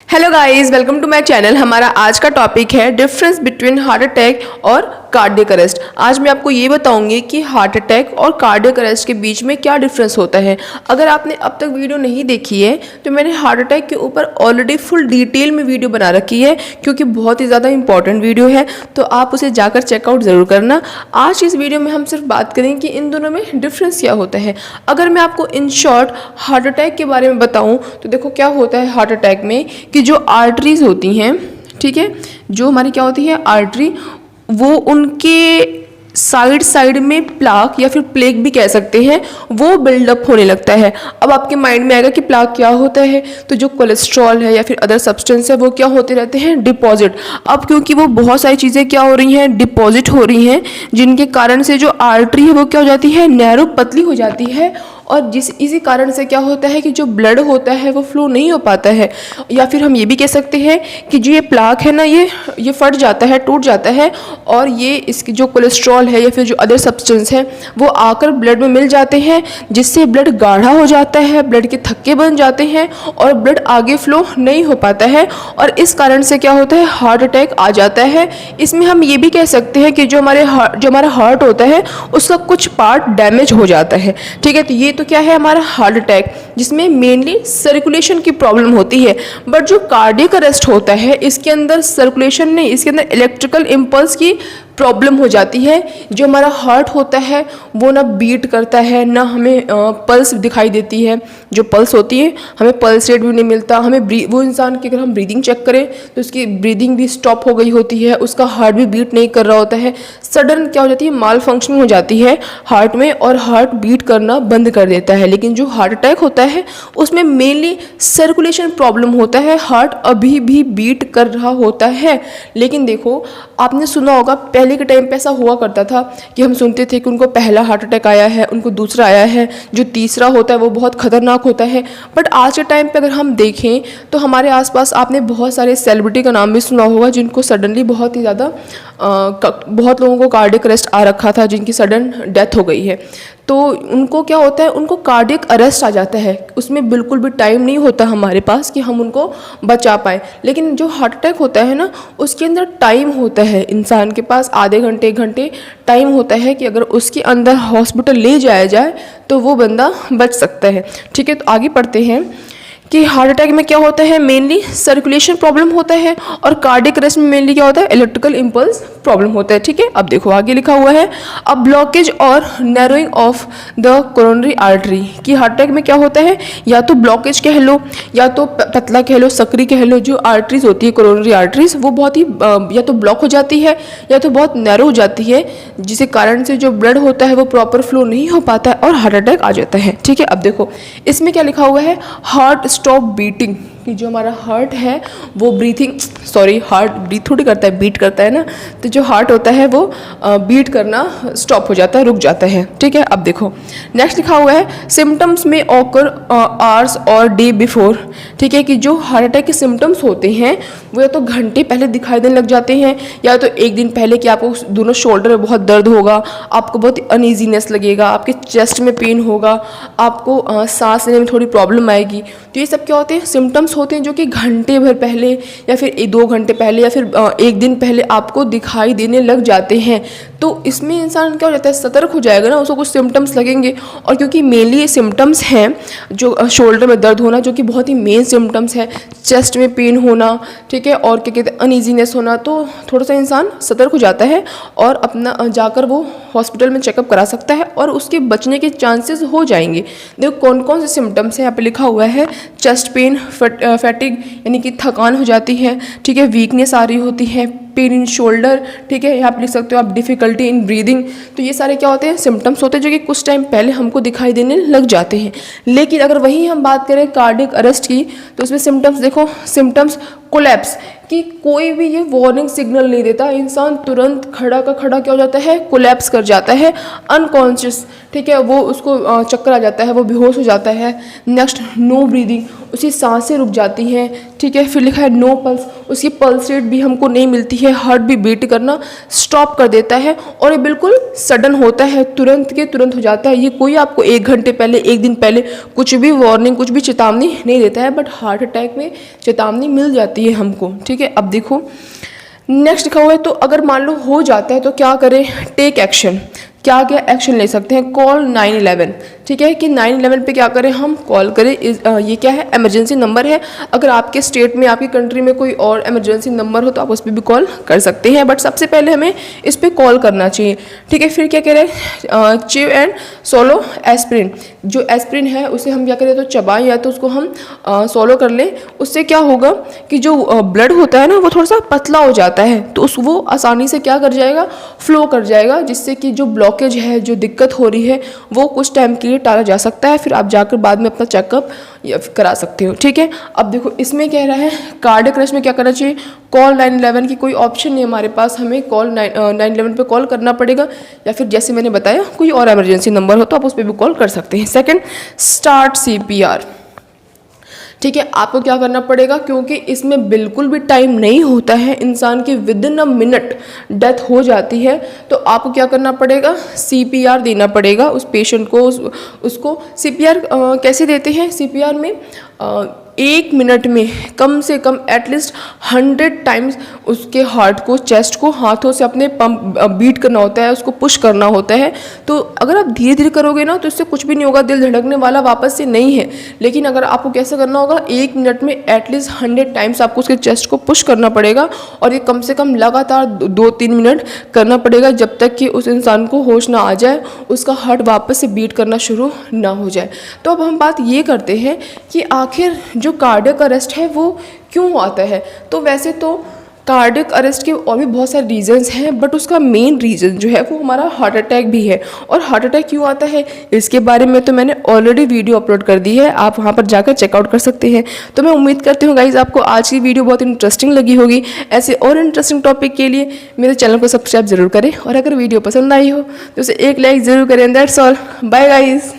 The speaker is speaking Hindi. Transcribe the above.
Hello guys, welcome to my channel. हमारा आज का टॉपिक है डिफरेंस बिटवीन हार्ट अटैक और कार्डियक अरेस्ट। आज मैं आपको ये बताऊंगी कि हार्ट अटैक और कार्डियक अरेस्ट के बीच में क्या डिफरेंस होता है। अगर आपने अब तक वीडियो नहीं देखी है तो मैंने हार्ट अटैक के ऊपर ऑलरेडी फुल डिटेल में वीडियो बना रखी है, क्योंकि बहुत ही ज़्यादा इंपॉर्टेंट वीडियो है, तो आप उसे जाकर चेकआउट ज़रूर करना। आज इस वीडियो में हम सिर्फ बात करेंगे कि इन दोनों में डिफरेंस क्या होता है। अगर मैं आपको इन शॉर्ट हार्ट अटैक के बारे में बताऊँ तो देखो क्या होता है हार्ट अटैक में कि जो आर्टरीज होती हैं, ठीक है, जो हमारी क्या होती है आर्टरी, वो उनके साइड में प्लाक या फिर प्लेग भी कह सकते हैं, वो बिल्डअप होने लगता है। अब आपके माइंड में आएगा कि प्लाक क्या होता है, तो जो कोलेस्ट्रॉल है या फिर अदर सब्सटेंस है वो क्या होते रहते हैं, डिपॉजिट। अब क्योंकि वो बहुत सारी चीज़ें क्या हो रही हैं, डिपॉजिट हो रही हैं, जिनके कारण से जो आर्टरी है वो क्या हो जाती है, नैरो, पतली हो जाती है। और इसी कारण से क्या होता है कि जो ब्लड होता है वो फ्लो नहीं हो पाता है, या फिर हम ये भी कह सकते हैं कि जो ये प्लाक है ना, ये फट जाता है, टूट जाता है, और ये इसकी जो कोलेस्ट्रॉल है या फिर जो अदर सब्सटेंस है वो आकर ब्लड में मिल जाते हैं, जिससे ब्लड गाढ़ा हो जाता है, ब्लड के थक्के बन जाते हैं और ब्लड आगे फ्लो नहीं हो पाता है, और इस कारण से क्या होता है, हार्ट अटैक आ जाता है। इसमें हम ये भी कह सकते हैं कि जो हमारा हार्ट होता है उसका कुछ पार्ट डैमेज हो जाता है, ठीक है। तो ये तो क्या है हमारा हार्ट अटैक, जिसमें मेनली सर्कुलेशन की प्रॉब्लम होती है। बट जो कार्डियक अरेस्ट होता है इसके अंदर सर्कुलेशन नहीं, इसके अंदर इलेक्ट्रिकल इम्पल्स की प्रॉब्लम हो जाती है। जो हमारा हार्ट होता है वो ना बीट करता है, ना हमें पल्स दिखाई देती है। जो पल्स होती है हमें पल्स रेट भी नहीं मिलता, हमें वो इंसान की अगर हम ब्रीदिंग चेक करें तो उसकी ब्रीदिंग भी स्टॉप हो गई होती है, उसका हार्ट भी बीट नहीं कर रहा होता है। सडन क्या हो जाती है, माल फंक्शनिंग हो जाती है हार्ट में, और हार्ट बीट करना बंद कर देता है। लेकिन जो हार्ट अटैक होता है उसमें मेनली सर्कुलेशन प्रॉब्लम होता है, हार्ट अभी भी बीट कर रहा होता है। लेकिन देखो, आपने सुना होगा पहले के टाइम पे ऐसा हुआ करता था कि हम सुनते थे कि उनको पहला हार्ट अटैक आया है, उनको दूसरा आया है, जो तीसरा होता है वो बहुत खतरनाक होता है। बट आज के टाइम पे अगर हम देखें तो हमारे आसपास आपने बहुत सारे सेलिब्रिटी का नाम भी सुना होगा जिनको सडनली बहुत ही ज़्यादा बहुत लोगों को कार्डियक अरेस्ट आ रखा था, जिनकी सडन डेथ हो गई है। तो उनको क्या होता है, उनको कार्डियक अरेस्ट आ जाता है, उसमें बिल्कुल भी टाइम नहीं होता हमारे पास कि हम उनको बचा पाएँ। लेकिन जो हार्ट अटैक होता है ना, उसके अंदर टाइम होता है, इंसान के पास आधे घंटे 1 घंटे टाइम होता है कि अगर उसके अंदर हॉस्पिटल ले जाया जाए तो वो बंदा बच सकता है, ठीक है। तो आगे पढ़ते हैं कि हार्ट अटैक में क्या होता है, मेनली सर्कुलेशन प्रॉब्लम होता है, और कार्डियक अरेस्ट में मेनली क्या होता है, इलेक्ट्रिकल इम्पल्स प्रॉब्लम होता है, ठीक है। अब देखो आगे लिखा हुआ है, अ ब्लॉकेज और narrowing of the coronary artery. कि हार्ट अटैक में क्या होता है, या तो ब्लॉकेज कह लो, या तो पतला कह लो, सकरी कह लो, जो आर्टरीज होती है कोरोनरी आर्टरीज वो बहुत ही या तो ब्लॉक हो जाती है या तो बहुत नैरो हो जाती है, जिसके कारण से जो ब्लड होता है वो प्रॉपर फ्लो नहीं हो पाता है और हार्ट अटैक आ जाता है, ठीक है। अब देखो इसमें क्या लिखा हुआ है, हार्ट स्टॉप बीटिंग, कि जो हमारा हार्ट है वो हार्ट ब्रीथ थोड़ी करता है, बीट करता है ना, तो जो हार्ट होता है वो बीट करना स्टॉप हो जाता है, रुक जाता है, ठीक है। अब देखो नेक्स्ट लिखा हुआ है, सिम्टम्स में ऑकर आवर्स और डे बिफोर, ठीक है। कि जो हार्ट अटैक के सिम्टम्स होते हैं वो या तो घंटे पहले दिखाई देने लग जाते हैं, या तो 1 दिन पहले कि आपको दोनों शोल्डर में बहुत दर्द होगा, आपको बहुत अनईजीनेस लगेगा, आपके चेस्ट में पेन होगा, आपको सांस लेने में थोड़ी प्रॉब्लम आएगी। तो ये सब क्या होते हैं, सिम्टम्स होते हैं जो कि घंटे भर पहले या फिर 2 घंटे पहले या फिर 1 दिन पहले आपको दिखाई देने लग जाते हैं। तो इसमें इंसान क्या हो जाता है, सतर्क हो जाएगा ना, उसको कुछ सिम्टम्स लगेंगे। और क्योंकि मेनली ये सिम्टम्स हैं, जो शोल्डर में दर्द होना जो कि बहुत ही मेन सिम्टम्स है, चेस्ट में पेन होना, ठीक है, और क्या कहते हैं अनईजीनेस होना, तो थोड़ा सा इंसान सतर्क हो जाता है और अपना जाकर वो हॉस्पिटल में चेकअप करा सकता है और उसके बचने के चांसेस हो जाएंगे। देखो कौन कौन से सिम्टम्स हैं, यहाँ पे लिखा हुआ है, चेस्ट पेन, फैटिग यानी कि थकान हो जाती है, ठीक है, वीकनेस आ रही होती है, पेन इन शोल्डर, ठीक है, यहाँ पे लिख सकते हो आप डिफ़िकल्टी इन ब्रीदिंग। तो ये सारे क्या होते हैं, सिम्टम्स होते हैं जो कि कुछ टाइम पहले हमको दिखाई देने लग जाते हैं। लेकिन अगर वही हम बात करें कार्डियक अरेस्ट की, तो उसमें सिम्टम्स देखो, सिम्टम्स कोलैप्स, कि कोई भी ये वार्निंग सिग्नल नहीं देता, इंसान तुरंत खड़ा का खड़ा क्या हो जाता है, कोलैप्स कर जाता है, अनकॉन्शियस, ठीक है, वो उसको चक्कर आ जाता है, वो बेहोश हो जाता है। नेक्स्ट नो ब्रीदिंग, उसकी सांसें रुक जाती हैं। ठीक है, फिर लिखा है नो पल्स, उसकी पल्स रेट भी हमको नहीं मिलती है, हार्ट भी बीट करना स्टॉप कर देता है और ये बिल्कुल सडन होता है, तुरंत के तुरंत हो जाता है। ये कोई आपको 1 घंटे पहले, 1 दिन पहले कुछ भी वार्निंग, कुछ भी चेतावनी नहीं देता है, बट हार्ट अटैक में चेतावनी मिल जाती है हमको। ठीक है, अब देखो नेक्स्ट लिखा हुआ है, तो अगर मान लो हो जाता है तो क्या करें, टेक एक्शन। क्या क्या एक्शन ले सकते हैं, कॉल 911। ठीक है, कि 911 पे क्या करें, हम कॉल करें। ये क्या है, इमरजेंसी नंबर है। अगर आपके स्टेट में, आपकी कंट्री में कोई और इमरजेंसी नंबर हो तो आप उस पर भी कॉल कर सकते हैं, बट सबसे पहले हमें इस पर कॉल करना चाहिए। ठीक है, फिर क्या कह रहे हैं, च्यू एंड सोलो एस्प्रिन। जो एस्प्रिन है उसे हम क्या करें, तो चबाएं या तो उसको हम सोलो कर लें। उससे क्या होगा कि जो ब्लड होता है ना वो थोड़ा सा पतला हो जाता है, तो वो आसानी से क्या कर जाएगा, फ्लो कर जाएगा, जिससे कि जो ब्लॉकेज है, जो दिक्कत हो रही है, वो कुछ टाइम के लिए टाला जा सकता है। फिर आप जाकर बाद में अपना चेकअप करा सकते हो। ठीक है, अब देखो इसमें कह रहा है कार्डियक अरेस्ट में क्या करना चाहिए, कॉल 911 की कोई ऑप्शन नहीं हमारे पास, हमें कॉल 911 पे कॉल करना पड़ेगा, या फिर जैसे मैंने बताया कोई और इमरजेंसी नंबर हो तो आप उस पर भी कॉल कर सकते हैं। Second, start CPR। ठीक है, आपको क्या करना पड़ेगा, क्योंकि इसमें बिल्कुल भी टाइम नहीं होता है, इंसान की विदिन अ मिनट डेथ हो जाती है, तो आपको क्या करना पड़ेगा, CPR देना पड़ेगा उस पेशेंट को। उसको CPR कैसे देते हैं, CPR में 1 मिनट में कम से कम एटलीस्ट 100 टाइम्स उसके हार्ट को, चेस्ट को हाथों से अपने पंप बीट करना होता है, उसको पुश करना होता है। तो अगर आप धीरे धीरे करोगे ना तो इससे कुछ भी नहीं होगा, दिल धड़कने वाला वापस से नहीं है। लेकिन अगर आपको कैसे करना होगा, 1 मिनट में एटलीस्ट 100 टाइम्स आपको उसके चेस्ट को पुश करना पड़ेगा, और ये कम से कम लगातार 2-3 मिनट करना पड़ेगा, जब तक कि उस इंसान को होश ना आ जाए, उसका हार्ट वापस से बीट करना शुरू ना हो जाए। तो अब हम बात ये करते हैं कि आखिर जो कार्डियक अरेस्ट है वो क्यों आता है। तो वैसे तो कार्डियक अरेस्ट के और भी बहुत सारे रीजंस हैं, बट उसका मेन रीज़न जो है वो हमारा हार्ट अटैक भी है। और हार्ट अटैक क्यों आता है इसके बारे में तो मैंने ऑलरेडी वीडियो अपलोड कर दी है, आप वहाँ पर जाकर चेकआउट कर सकते हैं। तो मैं उम्मीद करती हूँ गाइज आपको आज की वीडियो बहुत इंटरेस्टिंग लगी होगी। ऐसे और इंटरेस्टिंग टॉपिक के लिए मेरे चैनल को सब्सक्राइब जरूर करें, और अगर वीडियो पसंद आई हो तो उसे एक लाइक ज़रूर करें। That's all, bye guys.